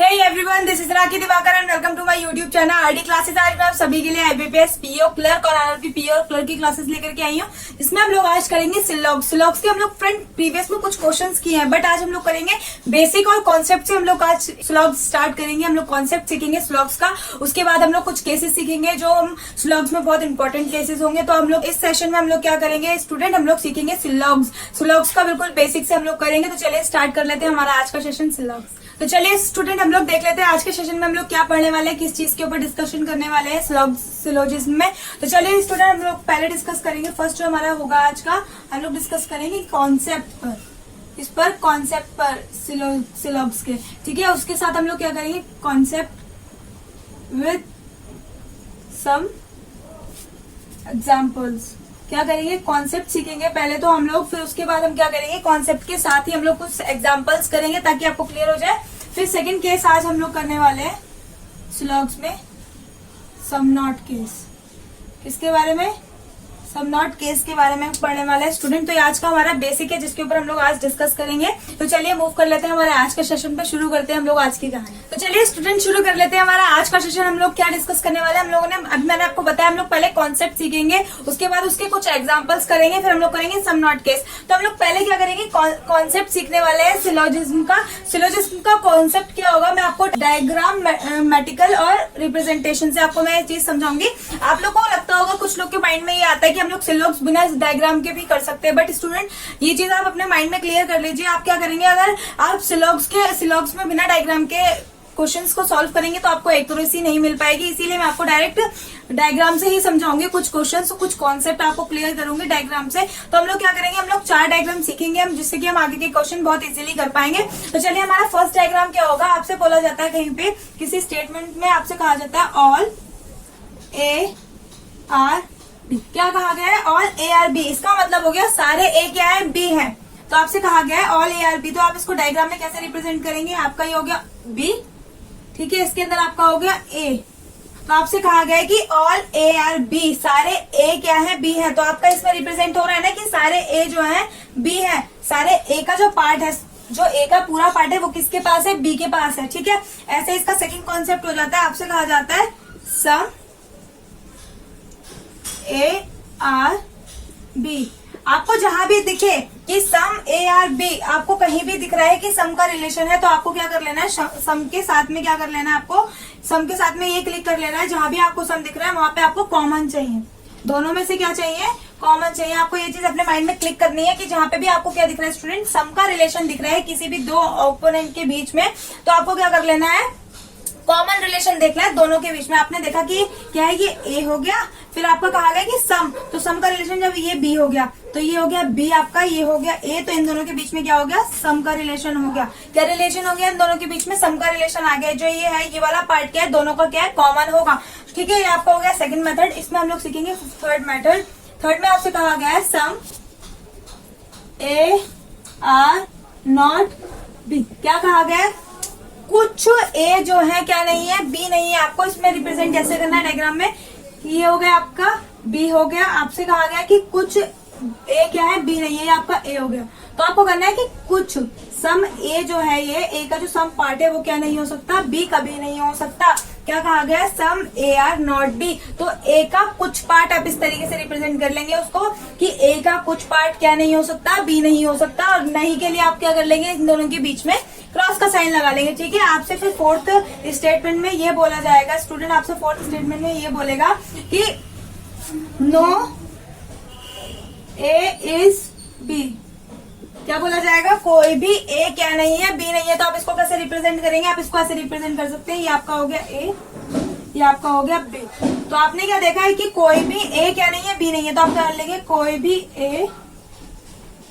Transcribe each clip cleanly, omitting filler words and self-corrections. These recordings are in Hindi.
Hey everyone, this is rakhi Diwakar and welcome to my YouTube channel RD classes. आज मैं आप सभी के लिए IBPS पीओ क्लर्क और आरआरबी पीओ क्लर्क की क्लासेस लेकर के आई हूँ। इसमें हम लोग आज करेंगे सिलॉग्स के हम लोग फ्रेंड प्रीवियस में कुछ क्वेश्चंस किए हैं, बट आज हम लोग करेंगे बेसिक और कॉन्सेप्ट से। हम लोग आज सिलॉग्स स्टार्ट करेंगे। हम लोग कॉन्सेप्ट सीखेंगे सिलॉग्स का, उसके बाद हम लोग कुछ केसेस सीखेंगे जो हम सिलॉग्स में बहुत इंपॉर्टेंट केसेस होंगे। तो हम लोग इस सेशन में हम लोग क्या करेंगे स्टूडेंट, हम लोग सीखेंगे सिलॉग्स का बिल्कुल बेसिक से हम लोग करेंगे। तो चलिए स्टार्ट कर लेते हैं हमारा आज का सेशन सिलॉग्स। तो चलिए स्टूडेंट हम लोग देख लेते हैं आज के सेशन में हम लोग क्या पढ़ने वाले हैं, किस चीज के ऊपर डिस्कशन करने वाले हैं सिलोजिज्म में। तो चलिए स्टूडेंट हम लोग पहले डिस्कस करेंगे। फर्स्ट जो हमारा होगा आज का, हम लोग डिस्कस करेंगे कॉन्सेप्ट पर, इस पर कॉन्सेप्ट पर सिलॉग्स के, ठीक है। उसके साथ हम लोग क्या करेंगे कॉन्सेप्ट विद सम एग्जाम्पल्स। क्या करेंगे कॉन्सेप्ट सीखेंगे पहले तो हम लोग, फिर उसके बाद हम क्या करेंगे कॉन्सेप्ट के साथ ही हम लोग कुछ एग्जांपल्स करेंगे ताकि आपको क्लियर हो जाए। फिर सेकंड केस आज हम लोग करने वाले हैं सिलॉग्स में सम नॉट केस। किसके बारे में? सम नॉट केस के बारे में पढ़ने वाले हैं स्टूडेंट। तो ये आज का हमारा बेसिक है जिसके ऊपर हम लोग आज डिस्कस करेंगे। तो चलिए मूव कर लेते हैं हमारे आज के सेशन पे, शुरू करते हैं हम लोग आज की कहानी। तो चलिए स्टूडेंट शुरू कर लेते हैं हमारा आज का सेशन। हम लोग क्या डिस्कस करने वाले हैं, हम लोगों ने अभी मैंने आपको बताया हम लोग पहले कॉन्सेप्ट सीखेंगे, उसके बाद उसके कुछ एग्जाम्पल्स करेंगे, फिर हम लोग करेंगे सम नॉट केस। तो हम लोग पहले क्या करेंगे कॉन्सेप्ट सीखने वाले हैं सिलोजिज्म का। सिलोजिज्म का कॉन्सेप्ट क्या होगा मैं आपको डायग्राम मैटिकल और रिप्रेजेंटेशन से आपको मैं ये चीज समझाऊंगी। आप लोग को लगता होगा कुछ लोग के माइंड में ये आता है कि हम लोग सिलॉग्स बिना डायग्राम के भी कर सकते हैं, बट स्टूडेंट ये चीज आप अपने माइंड में क्लियर कर लीजिए। आप क्या करेंगे, अगर आप सिलॉग्स में बिना डायग्राम के क्वेश्चंस को सॉल्व करेंगे तो आपको एक्यूरेसी नहीं मिल पाएगी। इसीलिए मैं आपको डायरेक्ट डायग्राम से ही समझाऊंगी कुछ क्वेश्चंस, कुछ कॉन्सेप्ट आपको क्लियर करूंगी डायग्राम से। तो हम लोग क्या करेंगे, हम लोग 4 डायग्राम सीखेंगे हम, जिससे कि हम आगे के क्वेश्चन बहुत इजीली कर पाएंगे। तो चलिए हमारा फर्स्ट डायग्राम क्या होगा, आपसे बोला जाता है कहीं पे किसी स्टेटमेंट में आपसे कहा जाता है ऑल ए आर बी। क्या कहा गया है? All A are B. इसका मतलब हो गया सारे ए क्या है, बी है। तो आपसे कहा गया है ऑल ए आर बी। तो आप इसको डायग्राम में कैसे रिप्रेजेंट करेंगे, आपका ये हो गया बी, ठीक है। इसके अंदर आपका हो गया ए। तो आपसे कहा गया है कि ऑल ए आर बी, सारे ए क्या है, बी है। तो आपका इसमें रिप्रेजेंट हो रहा है ना कि सारे ए जो है बी है। सारे ए का जो पार्ट है, जो ए का पूरा पार्ट है वो किसके पास है, बी के पास है, ठीक है। ऐसे इसका सेकंड कॉन्सेप्ट हो जाता है, आपसे कहा जाता है सम ए आर बी। आपको जहां भी दिखे कि सम ए आर बी, आपको कहीं भी दिख रहा है कि सम का रिलेशन है, तो आपको क्या कर लेना है, सम के साथ में क्या कर लेना है, आपको सम के साथ में ये क्लिक कर लेना है। जहां भी आपको सम दिख रहा है वहां पे आपको कॉमन चाहिए, दोनों में से क्या चाहिए, कॉमन चाहिए। आपको ये चीज अपने माइंड में क्लिक करनी है कि जहां पे भी आपको क्या दिख रहा है स्टूडेंट, सम का रिलेशन दिख रहा है किसी भी दो ओपोनेंट के बीच में, तो आपको क्या कर लेना है, कॉमन रिलेशन देखना है दोनों के बीच में। आपने देखा कि क्या है, ये ए हो गया, फिर आपको कहा गया कि सम, तो सम का रिलेशन जब ये बी हो गया तो ये हो गया बी आपका, ये हो गया ए, तो इन दोनों के बीच में क्या हो गया, सम का रिलेशन हो गया। क्या रिलेशन हो गया, इन दोनों के बीच में सम का रिलेशन आ गया। जो ये है ये वाला पार्ट क्या है, दोनों का क्या है, कॉमन होगा, ठीक है। ये आपका हो गया सेकंड मेथड। इसमें हम लोग सीखेंगे थर्ड मेथड। थर्ड में आपसे कहा गया है सम ए आर नॉट बी। क्या कहा गया है, कुछ ए जो है क्या नहीं है, बी नहीं है। आपको इसमें रिप्रेजेंट कैसे करना है डायग्राम में, ये हो गया आपका बी हो गया। आपसे कहा गया कि कुछ ए क्या है, बी नहीं है, ये आपका ए हो गया। तो आपको करना है कि कुछ सम ए जो है, ये ए का जो सम पार्ट है वो क्या नहीं हो सकता, बी कभी नहीं हो सकता। क्या कहा गया, सम ए आर नॉट बी। तो ए का कुछ पार्ट आप इस तरीके से रिप्रेजेंट कर लेंगे उसको कि ए का कुछ पार्ट क्या नहीं हो सकता, बी नहीं हो सकता। और नहीं के लिए आप क्या कर लेंगे, इन दोनों के बीच में क्रॉस का साइन लगा लेंगे, ठीक है। आपसे फिर फोर्थ स्टेटमेंट में ये बोला जाएगा स्टूडेंट, आपसे फोर्थ स्टेटमेंट में ये बोलेगा कि नो ए इज बी। क्या बोला जाएगा, कोई भी ए क्या नहीं है, बी नहीं है। तो आप इसको कैसे रिप्रेजेंट करेंगे, आप इसको ऐसे रिप्रेजेंट कर सकते हैं, ये आपका हो गया ए, ये आपका हो गया बी। तो आपने क्या देखा है कि कोई भी ए क्या नहीं है, बी नहीं है। तो आप क्या लेंगे, कोई भी ए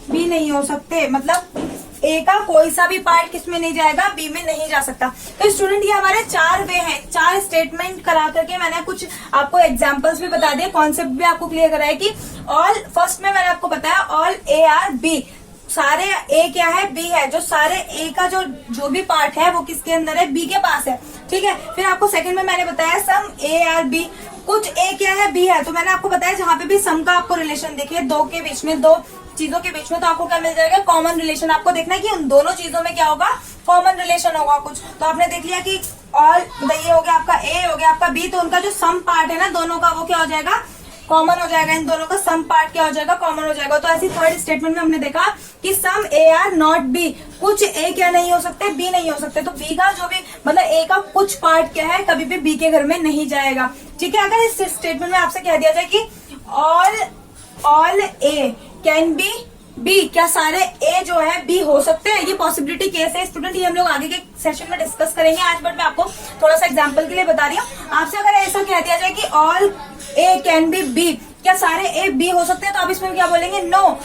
बी नहीं हो सकते, मतलब ए का कोई सा भी पार्ट किसमें नहीं जाएगा, बी में नहीं जा सकता। तो स्टूडेंट ये हमारे 4 वे हैं, 4 स्टेटमेंट करा करके मैंने कुछ आपको एग्जांपल्स भी बता दिए, कॉन्सेप्ट भी आपको क्लियर कराया कि ऑल, फर्स्ट में मैंने आपको बताया ऑल ए आर बी, सारे ए क्या है, बी है। जो सारे ए का जो भी पार्ट है वो किसके अंदर है, बी के पास है, ठीक है। फिर आपको सेकंड में मैंने बताया सम ए आर बी, कुछ ए क्या है, बी है। तो मैंने आपको बताया जहां पे भी सम का आपको रिलेशन देखिए, दो के बीच में, दो चीजों के बीच में, तो आपको क्या मिल जाएगा, कॉमन रिलेशन। आपको देखना है कि उन दोनों चीजों में क्या होगा, कॉमन रिलेशन होगा कुछ। तो आपने देख लिया कि ऑल, ये हो गया आपका ए, हो गया आपका बी, तो उनका जो सम पार्ट है ना दोनों का, वो क्या हो जाएगा, कॉमन हो जाएगा। इन दोनों का सम पार्ट क्या हो जाएगा, कॉमन हो जाएगा। तो ऐसी थर्ड स्टेटमेंट में हमने देखा कि सम ए आर नॉट बी, कुछ ए क्या नहीं हो सकते, बी नहीं हो सकते। तो बी का जो भी मतलब ए का कुछ पार्ट क्या है, कभी भी बी के घर में नहीं जाएगा, ठीक है। अगर इस स्टेटमेंट में आपसे कह दिया जाए कि all A can be B, B सारे ए जो है बी हो सकते हैं, ये पॉसिबिलिटी केस है स्टूडेंट, ये हम लोग आगे के सेशन में डिस्कस करेंगे आज, बट मैं आपको थोड़ा सा एग्जांपल के लिए बता रही हूँ। आपसे अगर ऐसा कह दिया जाए कि all A can be B, B सारे ए बी हो सकते हैं, तो आप इसमें क्या बोलेंगे, नो,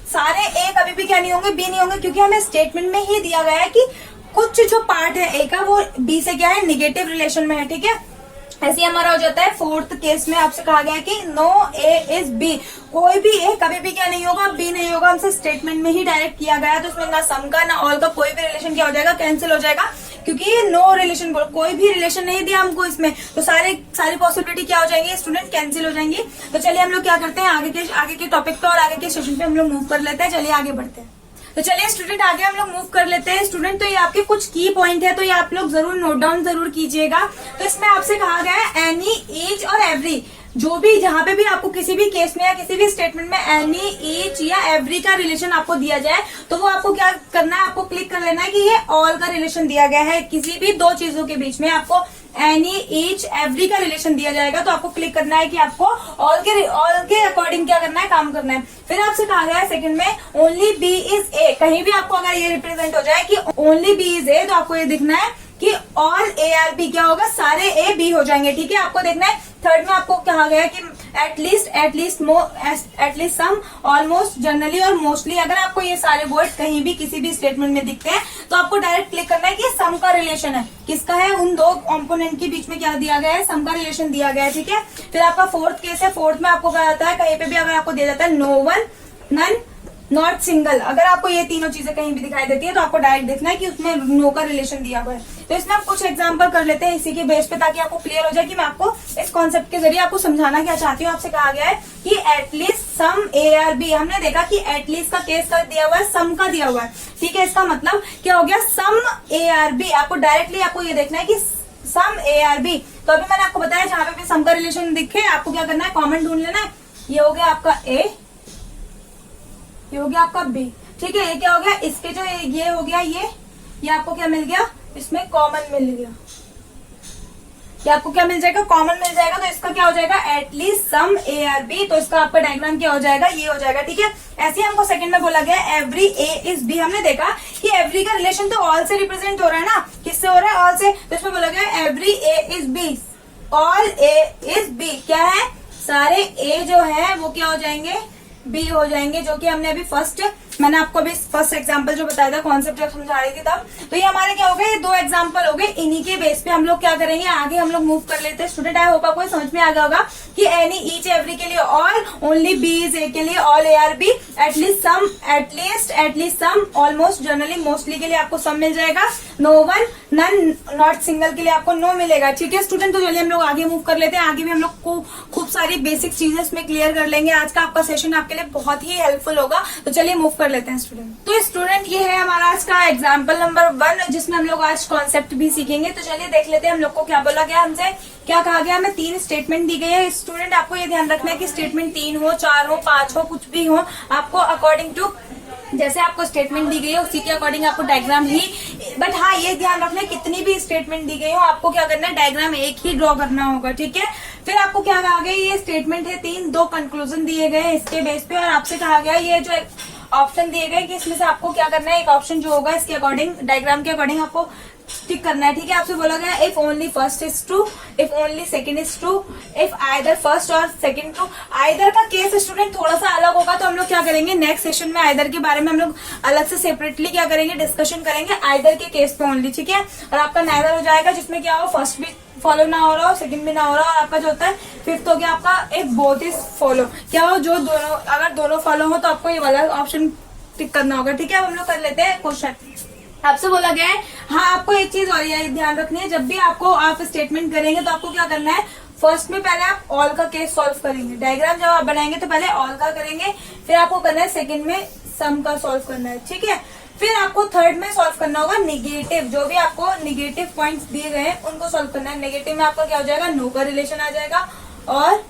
सारे ए कभी भी क्या नहीं होंगे, बी नहीं होंगे, क्योंकि हमें स्टेटमेंट में ही दिया गया है कि कुछ जो पार्ट है ए का वो बी से क्या है, निगेटिव रिलेशन में है, ठीक है। ऐसे हमारा हो जाता है फोर्थ केस में आपसे कहा गया है कि नो ए इज बी, कोई भी ए कभी भी क्या नहीं होगा, बी नहीं होगा, हमसे स्टेटमेंट में ही डायरेक्ट किया गया है। तो उसमें ना सम का ना ऑल का कोई भी रिलेशन क्या हो जाएगा, कैंसिल हो जाएगा, क्योंकि नो रिलेशन, कोई भी रिलेशन नहीं दिया हमको इसमें, तो सारी पॉसिबिलिटी क्या हो जाएंगी स्टूडेंट, कैंसिल हो जाएंगी। तो चलिए हम लोग क्या करते हैं, आगे के टॉपिक पे और आगे के सेशन पे हम लोग मूव कर लेते हैं। चलिए आगे बढ़ते हैं। तो चलिए स्टूडेंट आगे हम लोग मूव कर लेते हैं। स्टूडेंट तो ये आपके कुछ की पॉइंट है, तो ये आप लोग जरूर नोट डाउन जरूर कीजिएगा। तो इसमें आपसे कहा गया है एनी, ईच और एवरी, जो भी जहां पे भी आपको किसी भी केस में या किसी भी स्टेटमेंट में एनी, ईच या एवरी का रिलेशन आपको दिया जाए, तो वो आपको क्या करना है, आपको क्लिक कर लेना है कि ये ऑल का रिलेशन दिया गया है। किसी भी दो चीजों के बीच में आपको एनी, ईच, एवरी का रिलेशन दिया जाएगा, तो आपको क्लिक करना है कि आपको ऑल के अकॉर्डिंग क्या करना है, काम करना है। फिर आपसे कहा गया है सेकंड में ओनली बी इज ए, कहीं भी आपको अगर ये रिप्रेजेंट हो जाए कि ओनली बी इज ए, तो आपको ये दिखना है कि ऑल ए आर बी क्या होगा, सारे ए बी हो जाएंगे, ठीक है, आपको देखना है। थर्ड में आपको कहा गया है कि एटलीस्ट सम, ऑलमोस्ट, जनरली और मोस्टली, अगर आपको ये सारे वर्ड कहीं भी किसी भी स्टेटमेंट में दिखते हैं, तो आपको डायरेक्ट क्लिक करना है कि सम का रिलेशन है, किसका है, उन दो कॉम्पोनेंट के बीच में क्या दिया गया है, सम का रिलेशन दिया गया है, ठीक है। फिर आपका फोर्थ केस है, फोर्थ में आपको कहा जाता है कहीं पे भी अगर आपको दिया जाता है no one, none, not single, अगर आपको ये तीनों चीजें कहीं भी दिखाई देती है, तो आपको डायरेक्ट देखना है कि उसमें नो का रिलेशन दिया हुआ है। तो इसमें आप कुछ एग्जांपल कर लेते हैं इसी के बेस पे, ताकि आपको क्लियर हो जाए कि मैं आपको इस कॉन्सेप्ट के जरिए आपको समझाना क्या चाहती हूँ। आपसे कहा गया है कि at least some A are B, हमने देखा कि एटलीस्ट का केस का दिया हुआ है, सम का दिया हुआ है, ठीक है। इसका मतलब क्या हो गया, सम ए आर बी, आपको डायरेक्टली आपको ये देखना है कि सम ए आर बी। तो अभी मैंने आपको बताया जहां पे भी सम का रिलेशन दिखे, आपको क्या करना है, कॉमन ढूंढ लेना है। ये हो गया आपका ए, ये हो गया आपका बी, ठीक है। ये क्या हो गया, इसके जो ये हो गया, ये आपको क्या मिल गया, इसमें कॉमन मिल गया, ये आपको क्या मिल जाएगा, कॉमन मिल जाएगा। तो इसका क्या हो जाएगा, at least some A are B, तो इसका आपका डायग्राम क्या हो जाएगा, ये हो जाएगा, ठीक है। ऐसे ही हमको सेकंड में बोला गया एवरी ए इज बी, हमने देखा कि एवरी का रिलेशन तो ऑल से रिप्रेजेंट हो रहा है ना, किससे हो रहा है, ऑल से। तो इसमें बोला गया every A is B, all A is B, क्या है, सारे ए जो है वो क्या हो जाएंगे, बी हो जाएंगे, जो कि हमने अभी मैंने आपको अभी फर्स्ट एग्जांपल जो बताया था, कॉन्सेप्ट जब समझा रही थी तब। तो ये हमारे क्या हो गए, ये दो एग्जांपल हो गए, इन्हीं के बेस पे हम लोग क्या करेंगे, आगे हम लोग मूव कर लेते हैं। स्टूडेंट आई होप आपको समझ में आ गया होगा कि एनी, ईच, एवरी के लिए all, only B is A के लिए all A are B, at least some, almost, generally, mostly के लिए आपको सम मिल जाएगा, no one, none, not single के लिए आपको नो मिलेगा, ठीक है स्टूडेंट। तो चलिए हम लोग आगे मूव कर लेते हैं। आगे भी हम लोग को खूब सारी बेसिक चीजें इसमें क्लियर कर लेंगे। आज का आपका सेशन आपके लिए बहुत ही हेल्पफुल होगा। तो चलिए मूव कर लेते हैं स्टूडेंट। तो स्टूडेंट ये है हमारा आज का एग्जाम्पल नंबर 1, जिसमें हम लोग आज कॉन्सेप्ट भी सीखेंगे। तो चलिए देख लेते हैं हम लोग को क्या बोला गया, हमसे क्या कहा गया। हमें 3 स्टेटमेंट दी गई है। स्टूडेंट आपको ये ध्यान रखना है कि स्टेटमेंट 3 हो, 4 हो, 5 हो, कुछ भी हो, आपको अकॉर्डिंग टू जैसे आपको स्टेटमेंट दी गई है उसी के अकॉर्डिंग आपको डायग्राम ही, बट हाँ ये ध्यान रखना है कितनी भी स्टेटमेंट दी गई हो आपको क्या करना है, डायग्राम एक ही ड्रॉ करना होगा, ठीक है। फिर आपको क्या कहा गया, ये स्टेटमेंट है 3, 2 कंक्लूजन दिए गए हैं इसके बेस पे, और आपसे कहा गया ये जो ऑप्शन दिए गए कि इसमें से आपको क्या करना है, एक ऑप्शन जो होगा इसके अकॉर्डिंग, डायग्राम के अकॉर्डिंग आपको टिक करना है, ठीक है। आपसे बोला गया if only first is true, if only second is true, if either first और सेकंड ट्रू। आइदर का केस स्टूडेंट थोड़ा सा अलग होगा, तो हम लोग क्या करेंगे नेक्स्ट सेशन में आइदर के बारे में हम लोग अलग से सेपरेटली क्या करेंगे, डिस्कशन करेंगे आइदर के केस पे ओनली, ठीक है। और आपका नाइदर हो जाएगा जिसमें क्या हो, फर्स्ट भी फॉलो ना हो रहा हो, सेकंड भी ना हो रहा हो, और आपका जो होता है फिफ्थ हो गया आपका इफ बोथ इज फॉलो, क्या हो जो दोनों, अगर दोनों फॉलो हो तो आपको ये वाला ऑप्शन टिक करना होगा, ठीक है। अब हम लोग कर लेते हैं क्वेश्चन। आपसे बोला गया है, हाँ आपको एक चीज और ध्यान रखनी है, जब भी आपको आप स्टेटमेंट करेंगे तो आपको क्या करना है, फर्स्ट में पहले आप ऑल का केस सॉल्व करेंगे, डायग्राम जब आप बनाएंगे तो पहले ऑल का करेंगे, फिर आपको करना है सेकंड में सम का सॉल्व करना है, ठीक है। फिर आपको थर्ड में सॉल्व करना होगा निगेटिव, जो भी आपको निगेटिव पॉइंट्स दिए गए हैं उनको सॉल्व करना है। नेगेटिव में आपका क्या हो जाएगा, नो का रिलेशन आ जाएगा और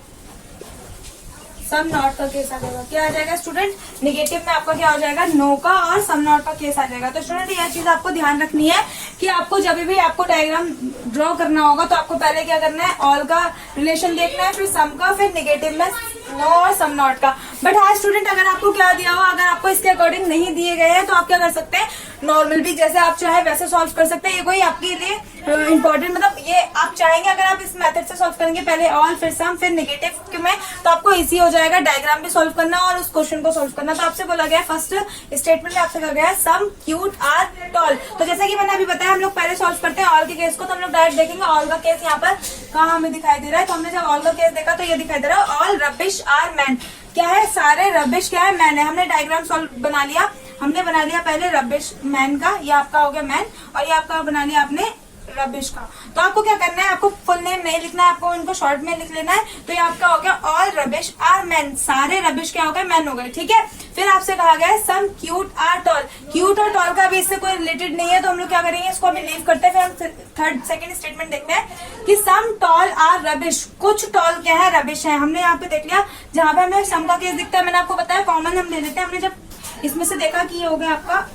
सम नॉट का केस आ जाएगा। क्या आ जाएगा स्टूडेंट, निगेटिव में आपका क्या हो जाएगा, नो का और सम नॉट का केस आ जाएगा। तो स्टूडेंट यह चीज आपको ध्यान रखनी है कि आपको जब भी आपको डायग्राम ड्रॉ करना होगा तो आपको पहले क्या करना है, ऑल का रिलेशन देखना है, फिर सम का, फिर निगेटिव में नो और सम नॉट का। बट हाँ स्टूडेंट, अगर आपको क्या दिया हो, अगर आपको इसके अकॉर्डिंग नहीं दिए गए हैं तो आप क्या कर सकते हैं, नॉर्मल भी जैसे आप चाहे वैसे सॉल्व कर सकते हैं। ये कोई आपके लिए इंपॉर्टेंट, मतलब ये आप चाहेंगे अगर आप इस मेथड से सॉल्व करेंगे, पहले ऑल फिर सम फिर निगेटिव में, तो आपको इजी हो जाएगा डायग्राम भी सॉल्व करना और उस क्वेश्चन को सॉल्व करना। तो आपसे बोला गया फर्स्ट स्टेटमेंट में आपसे कहा गया है सम क्यूट आर टॉल। तो जैसे कि मैंने अभी बताया, हम लोग पहले सॉल्व करते हैं ऑल के केस को, तो हम लोग डायरेक्ट देखेंगे ऑल का केस यहाँ पर कहाँ हमें दिखाई दे रहा है। तो हमने जब ऑल का केस देखा तो ये दिखाई दे रहा है ऑल रबिश आर मैन। क्या है, सारे रबिश क्या है, मैन है। हमने डायग्राम सॉल्व बना लिया, हमने बना लिया पहले रबिश मैन का, ये आपका हो गया मैन, और ये आपका बना लिया आपने रबिश का। तो आपको क्या करना है, आपको फुल नेम नहीं लिखना है, आपको इनको शॉर्ट में लिख लेना है। तो ये आपका हो गया ऑल रबिश आर मैन, सारे रबिश क्या हो गए, मैन हो गए, ठीक है। फिर आपसे कहा गया है सम क्यूट आर टॉल। क्यूट और टॉल का भी इससे कोई रिलेटेड नहीं है, तो हम लोग क्या करेंगे, इसको अभी लीव करते हैं। फिर हम थर्ड सेकंड स्टेटमेंट देखते हैं कि सम टॉल आर रबिश, कुछ टॉल क्या है, रबिश है। हमने यहाँ पे देख लिया, जहां पे हमें सम का केस दिखता है, मैंने आपको बताया कॉमन हम ले लेते हैं। हमने जब इसमें से देखा कि ये हो गया आपका,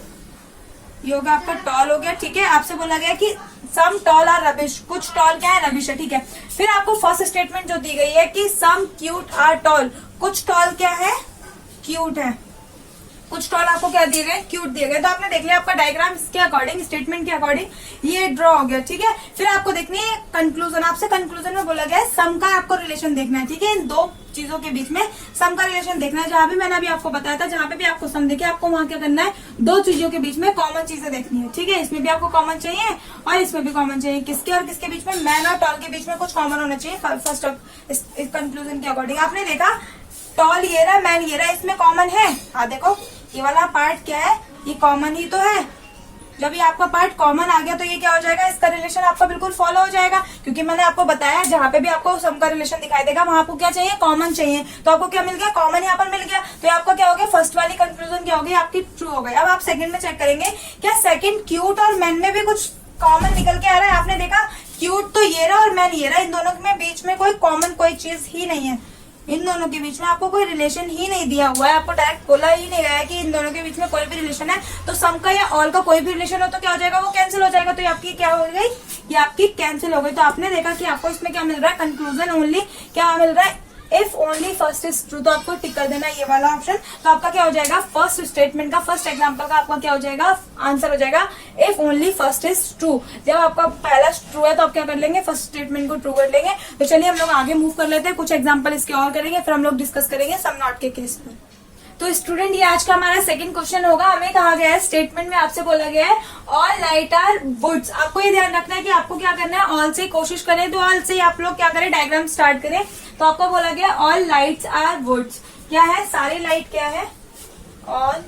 ये होगा आपका टॉल हो गया, ठीक है। आपसे बोला गया कि सम टॉल आर रबिश, कुछ टॉल क्या है, रबिश है, ठीक है। फिर आपको फर्स्ट स्टेटमेंट जो दी गई है कि सम क्यूट आर टॉल, कुछ टॉल क्या है, क्यूट है, कुछ टॉल आपको क्या दिए गए, क्यूट दिए गए। तो आपने देख लिया आपका डायग्राम इसके अकॉर्डिंग, स्टेटमेंट के अकॉर्डिंग ये ड्रॉ हो गया, ठीक है। फिर आपको देखनी है कंक्लूजन, आपसे कंक्लूजन में बोला गया है सम का आपको रिलेशन देखना है, ठीक है। इन दो चीजों के बीच में सम का रिलेशन देखना है। जहां भी मैंने अभी आपको बताया था, जहां पे भी आपको सम देखे, आपको वहां क्या करना है, दो चीजों के बीच में कॉमन चीजें देखनी है, ठीक है। इसमें भी आपको कॉमन चाहिए और इसमें भी कॉमन चाहिए। किसके और किसके बीच में, मैन और टॉल के बीच में कुछ कॉमन होना चाहिए। फर्स्ट इस कंक्लूजन के अकॉर्डिंग आपने देखा टॉल ये रहा, मैन ये रहा, इसमें कॉमन है। हाँ देखो, ये वाला पार्ट क्या है, ये कॉमन ही तो है। जब ये आपका पार्ट कॉमन आ गया तो ये क्या हो जाएगा, इसका रिलेशन आपका बिल्कुल फॉलो हो जाएगा, क्योंकि मैंने आपको बताया जहां पे भी आपको सम का रिलेशन दिखाई देगा वहां आपको क्या चाहिए, कॉमन चाहिए। तो आपको क्या मिल गया, कॉमन यहाँ पर मिल गया। तो आपका क्या हो गया, फर्स्ट वाली कंक्लूजन क्या हो गई, आपकी ट्रू हो गई। अब आप सेकंड में चेक करेंगे, क्या सेकंड क्यूट और मैन में भी कुछ कॉमन निकल के आ रहा है। आपने देखा क्यूट तो ये रहा और मैन ये रहा, इन दोनों में बीच में कोई कॉमन कोई चीज ही नहीं है। इन दोनों के बीच में आपको कोई रिलेशन ही नहीं दिया हुआ है, आपको डायरेक्ट बोला ही नहीं गया है कि इन दोनों के बीच में कोई भी रिलेशन है। तो सम का या ऑल का कोई भी रिलेशन हो तो क्या हो जाएगा, वो कैंसिल हो जाएगा। तो ये आपकी क्या हो गई, ये आपकी कैंसिल हो गई। तो आपने देखा कि आपको इसमें क्या मिल रहा है, कंक्लूजन ओनली क्या मिल रहा है, if only first is true. तो आपको टिक कर देना ये वाला ऑप्शन। तो आपका क्या हो जाएगा, फर्स्ट स्टेटमेंट का, फर्स्ट एग्जांपल का आपका क्या हो जाएगा, आंसर हो जाएगा if only first is true. जब आपका पहला ट्रू है तो आप क्या कर लेंगे, फर्स्ट स्टेटमेंट को ट्रू कर लेंगे। तो चलिए हम लोग आगे मूव कर लेते हैं, कुछ एग्जाम्पल इसके और करेंगे, फिर हम लोग डिस्कस करेंगे सम नॉट के केस में। तो स्टूडेंट ये आज का हमारा सेकंड क्वेश्चन होगा। हमें कहा गया है, स्टेटमेंट में आपसे बोला गया है ऑल लाइट आर वुड्स। आपको ये ध्यान रखना है कि आपको क्या करना है, ऑल से कोशिश करें तो ऑल से आप लोग क्या करें, डायग्राम स्टार्ट करें। तो आपको बोला गया ऑल लाइट्स आर वुड्स, क्या है, सारी लाइट क्या है, ऑल,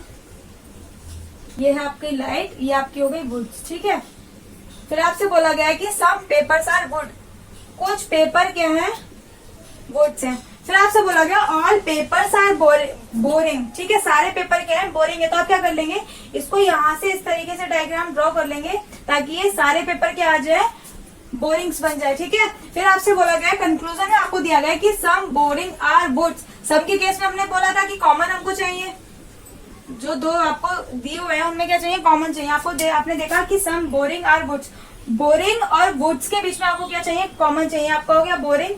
ये है आपकी लाइट, ये आपकी हो गई वुड्स, ठीक है। फिर आपसे बोला गया है कि सम पेपर्स आर वुड, कुछ पेपर क्या है, वुड्स हैं। फिर आपसे बोला गया ऑल पेपर्स आर बोरिंग, ठीक है, सारे पेपर क्या है, बोरिंग है। तो आप क्या कर लेंगे, इसको यहाँ से इस तरीके से डायग्राम ड्रॉ कर लेंगे ताकि ये सारे पेपर क्या आ जाए, बोरिंग्स बन जाए, ठीक है। फिर आपसे बोला गया कंक्लूजन में आपको दिया गया कि सम बोरिंग आर वुड्स। सब के केस में हमने बोला था कि कॉमन हमको चाहिए, जो दो आपको दिए हुए हैं उनमें क्या चाहिए, कॉमन चाहिए। आपने देखा कि सम बोरिंग आर वुड्स, बोरिंग और वुड्स के बीच में आपको क्या चाहिए, कॉमन चाहिए। आपका हो गया बोरिंग,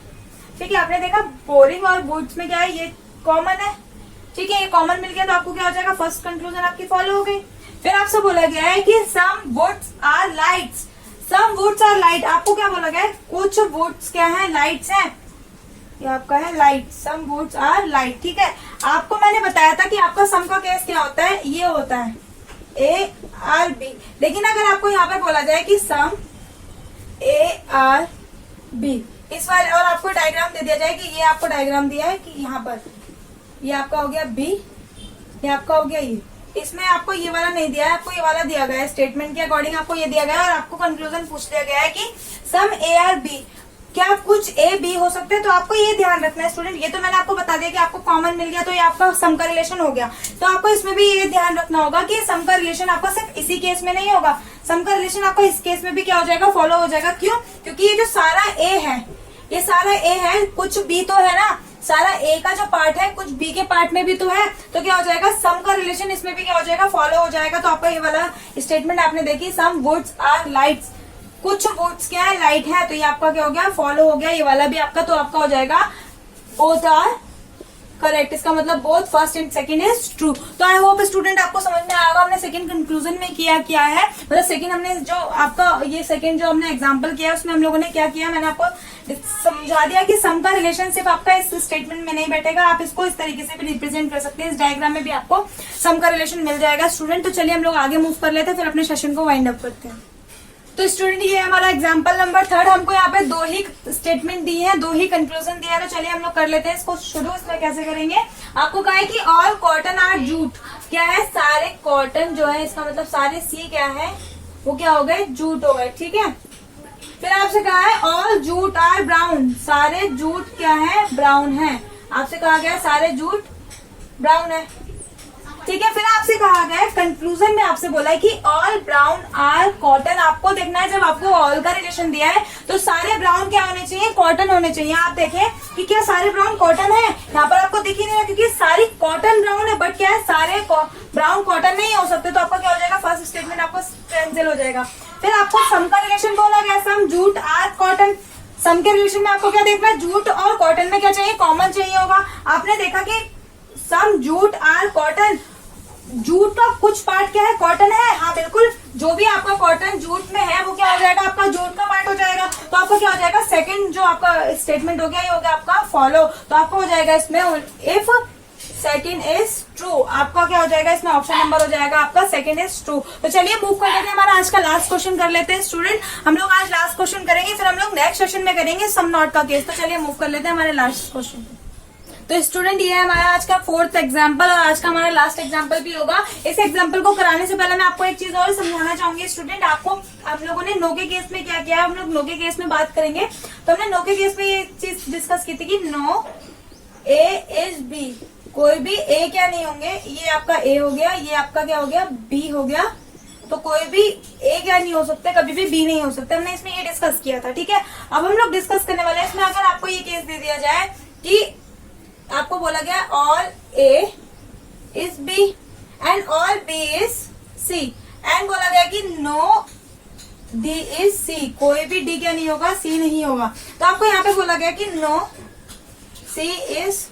ठीक है। आपने देखा बोरिंग और वुड्स में क्या है, ये कॉमन है, ठीक है, ये कॉमन मिल गया। तो आपको क्या हो जाएगा, फर्स्ट कंक्लूजन आपकी फॉलो हो गई। फिर आपसे बोला गया है कि some woods are lights, some woods are light. आपको क्या बोला गया है, कुछ वुड्स क्या है, लाइट्स हैं, ये आपका है light, some woods are light, ठीक है। आपको मैंने बताया था कि आपका सम का केस क्या होता है, ये होता है ए आर बी। लेकिन अगर आपको यहाँ पे बोला जाए कि सम ए आर बी, इस वाले, और आपको डायग्राम दे दिया जाए कि ये आपको डायग्राम दिया है कि यहाँ पर ये आपका हो गया बी, ये आपका हो गया ये, इसमें आपको ये वाला नहीं दिया है, आपको ये वाला दिया गया है। स्टेटमेंट के अकॉर्डिंग आपको ये दिया गया है और आपको कंक्लूजन पूछ लिया गया है कि सम ए आर बी, क्या कुछ ए बी हो सकते हैं? तो आपको ये ध्यान रखना है स्टूडेंट। ये तो मैंने आपको बता दिया कि आपको कॉमन मिल गया तो ये आपका सम का रिलेशन हो गया। तो आपको इसमें भी ये ध्यान रखना होगा कि सम का रिलेशन आपका सिर्फ इसी केस में नहीं होगा, सम का रिलेशन आपका इस केस में भी क्या हो जाएगा, फॉलो हो जाएगा। क्यों? क्योंकि ये जो सारा ए है, ये सारा ए है, कुछ बी तो है ना, सारा ए का जो पार्ट है कुछ बी के पार्ट में भी तो है, तो क्या हो जाएगा, सम का रिलेशन इसमें भी क्या हो जाएगा, फॉलो हो जाएगा। तो आपका ये वाला स्टेटमेंट आपने देखी, सम वुड्स आर लाइट्स, कुछ वुड्स क्या है, लाइट है, तो ये आपका क्या हो गया, फॉलो हो गया। ये वाला भी आपका, तो आपका हो जाएगा बोथ आर करेक्ट। इसका मतलब both first and second is true. तो आई होप स्टूडेंट आपको समझ में आएगा हमने सेकंड कंक्लूजन में क्या है, मतलब सेकंड हमने जो आपका ये सेकंड जो हमने एग्जांपल किया उसमें हम लोगों ने क्या किया, मैंने आपको समझा दिया कि सम का रिलेशन सिर्फ आपका इस स्टेटमेंट में नहीं बैठेगा, आप इसको इस तरीके से भी रिप्रेजेंट कर सकते हैं। इस डायग्राम में भी आपको सम का रिलेशन मिल जाएगा स्टूडेंट। तो चलिए हम लोग आगे मूव कर लेते हैं, फिर अपने सेशन को वाइंड अप करते हैं। तो स्टूडेंट ये हमारा एग्जाम्पल नंबर 3, हमको यहाँ पे 2 ही स्टेटमेंट दी है, 2 ही कंक्लूजन दिया है। तो चलिए हम लोग कर लेते हैं इसको शुरू। इसमें कैसे करेंगे, आपको कहा है कि ऑल कॉटन आर जूट, क्या है, सारे कॉटन जो है, इसका मतलब सारे सी क्या है, वो क्या हो गए, जूट हो गए, ठीक है। फिर आपसे कहा है ऑल जूट आर ब्राउन, सारे जूट क्या है, ब्राउन है। आपसे कहा गया सारे जूट ब्राउन है, ठीक है। फिर आपसे कहा गया कंक्लूजन में आपसे बोला है कि ऑल ब्राउन आर कॉटन। आपको देखना है जब आपको ऑल का रिलेशन दिया है तो सारे ब्राउन क्या होने चाहिए, कॉटन होने चाहिए। आप देखें कि क्या सारे ब्राउन कॉटन है, यहाँ पर आपको दिख ही नहीं रहा क्योंकि सारी कॉटन ब्राउन है, बट क्या है, सारे ब्राउन कॉटन नहीं हो सकते। तो आपका क्या हो जाएगा, फर्स्ट स्टेटमेंट आपको कैंसिल हो जाएगा। फिर आपको सम का रिलेशन बोला गया, सम जूट आर कॉटन। सम के रिलेशन में आपको क्या देखना है, जूट और कॉटन में क्या चाहिए, कॉमन चाहिए होगा। आपने देखा कि सम जूट आर कॉटन, जूट का कुछ पार्ट क्या है, कॉटन है, हाँ बिल्कुल, जो भी आपका कॉटन जूट में है वो क्या हो जाएगा, आपका जूट का पार्ट हो जाएगा। तो आपका क्या हो जाएगा, सेकंड जो आपका स्टेटमेंट हो गया ये हो गया आपका फॉलो। तो आपको हो जाएगा इसमें इफ सेकंड इज ट्रू, आपका क्या हो जाएगा इसमें ऑप्शन नंबर हो जाएगा आपका सेकंड इज ट्रू। तो चलिए मूव कर लेते हैं, हमारा आज का लास्ट क्वेश्चन कर लेते हैं स्टूडेंट। हम लोग आज लास्ट क्वेश्चन करेंगे, फिर हम लोग नेक्स्ट सेशन में करेंगे सम नॉट का केस। तो चलिए मूव कर लेते हैं हमारे लास्ट क्वेश्चन। तो स्टूडेंट ये है हमारा आज का 4th एग्जाम्पल और आज का हमारा लास्ट एग्जाम्पल भी होगा। इस एग्जाम्पल को कराने से पहले मैं आपको एक चीज और समझाना चाहूंगी स्टूडेंट। आपको हम लोगों ने नो के केस में क्या किया है, हम लोग नो के केस में बात करेंगे। तो हमने नो के केस में ये चीज डिस्कस की थी कि नो ए इज बी, कोई भी ए क्या नहीं होंगे, ये आपका ए हो गया, ये आपका क्या हो गया, बी हो गया। तो कोई भी ए क्या नहीं हो सकता, कभी भी बी नहीं हो सकता। हमने इसमें ये डिस्कस किया था, ठीक है। अब हम लोग डिस्कस करने वाले हैं इसमें, अगर आपको ये केस दे दिया जाए कि आपको बोला गया all A is B and all B is C, and बोला गया कि नो डी इज सी, कोई भी डी क्या नहीं होगा, सी नहीं होगा। तो आपको यहाँ पे बोला गया कि नो सी इज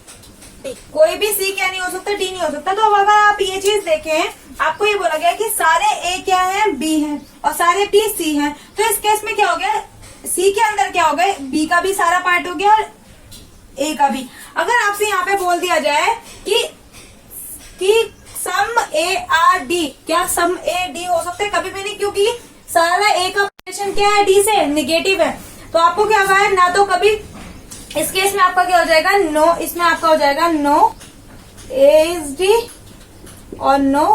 डी, कोई भी सी क्या नहीं हो सकता, डी नहीं हो सकता। तो अगर आप ये चीज देखें, आपको ये बोला गया कि सारे ए क्या है, बी है, और सारे बी सी है। तो इस केस में क्या हो गया, सी के अंदर क्या हो गया, बी का भी सारा पार्ट हो गया और ए का भी। अगर आपसे यहाँ पे बोल दिया जाए कि सम ए आर डी, क्या सम ए डी हो सकते हैं, कभी भी नहीं, क्योंकि सारा ए का रिलेशन क्या है, डी से, निगेटिव है। तो आपको क्या होगा है, ना तो कभी इस केस में आपका क्या हो जाएगा, नो, इसमें आपका हो जाएगा नो ए इज डी और नो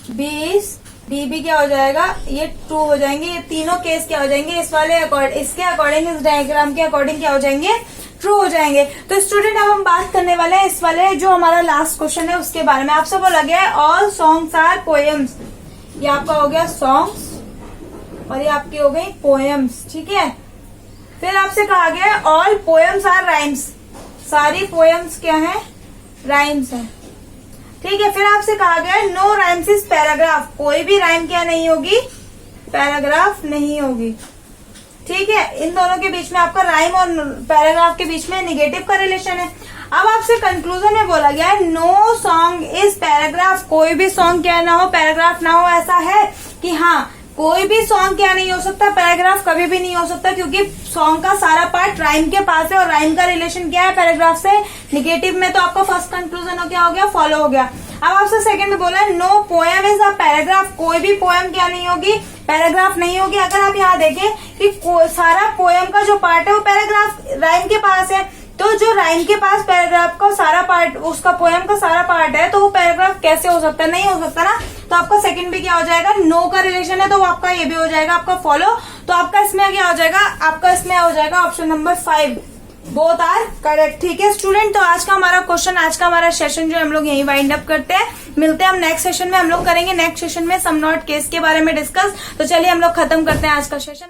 बी इज डी भी क्या हो जाएगा, ये ट्रू हो जाएंगे। ये तीनों केस क्या हो जाएंगे, इस वाले इसके अकॉर्डिंग, इस डायग्राम के अकॉर्डिंग क्या हो जाएंगे, ट्रू हो जाएंगे। तो स्टूडेंट अब हम बात करने वाले हैं इस वाले जो हमारा लास्ट क्वेश्चन है उसके बारे में। आपसे बोला गया है ऑल सॉन्ग्स आर पोएम्स, ये आपका हो गया सॉन्ग्स और ये आपकी हो गई पोएम्स, ठीक है। फिर आपसे कहा गया है ऑल पोएम्स आर राइम्स, सारी पोएम्स क्या है, राइम्स है, ठीक है। फिर आपसे कहा गया है नो राइम्स इज पैराग्राफ, कोई भी राइम क्या नहीं होगी, पैराग्राफ नहीं होगी, ठीक है। इन दोनों के बीच में आपका राइम और पैराग्राफ के बीच में निगेटिव का रिलेशन है। अब आपसे कंक्लूजन में बोला गया है नो सॉन्ग इज पैराग्राफ, कोई भी सॉन्ग क्या ना हो, पैराग्राफ ना हो। ऐसा है कि हाँ, कोई भी सॉन्ग क्या नहीं हो सकता, पैराग्राफ कभी भी नहीं हो सकता, क्योंकि सॉन्ग का सारा पार्ट राइम के पास है और राइम का रिलेशन क्या है, पैराग्राफ से, निगेटिव में। तो आपका फर्स्ट कंक्लूजन क्या हो गया, फॉलो हो गया। अब आपसे सेकंड में बोला है no poem is a paragraph, कोई भी पोएम क्या नहीं होगी, पैराग्राफ नहीं होगी। अगर आप यहाँ देखें कि सारा पोएम का जो पार्ट है वो पैराग्राफ राइम के पास है, तो जो राइम के पास पैराग्राफ का सारा पार्ट, उसका पोएम का सारा पार्ट है, तो वो पैराग्राफ कैसे हो सकता है? नहीं हो सकता ना। तो आपका सेकंड भी क्या हो जाएगा? नो का रिलेशन है, तो आपका ये भी हो जाएगा आपका फॉलो। तो आपका इसमें क्या हो जाएगा? आपका इसमें हो जाएगा option number 5, both are correct. ठीक है स्टूडेंट, तो आज का हमारा क्वेश्चन, आज का हमारा सेशन जो हम लोग यही वाइंड अप करते हैं। मिलते हैं हम नेक्स्ट सेशन में। हम लोग करेंगे नेक्स्ट सेशन में सम नॉट केस के बारे में डिस्कस। तो चलिए हम लोग खत्म करते हैं आज का सेशन।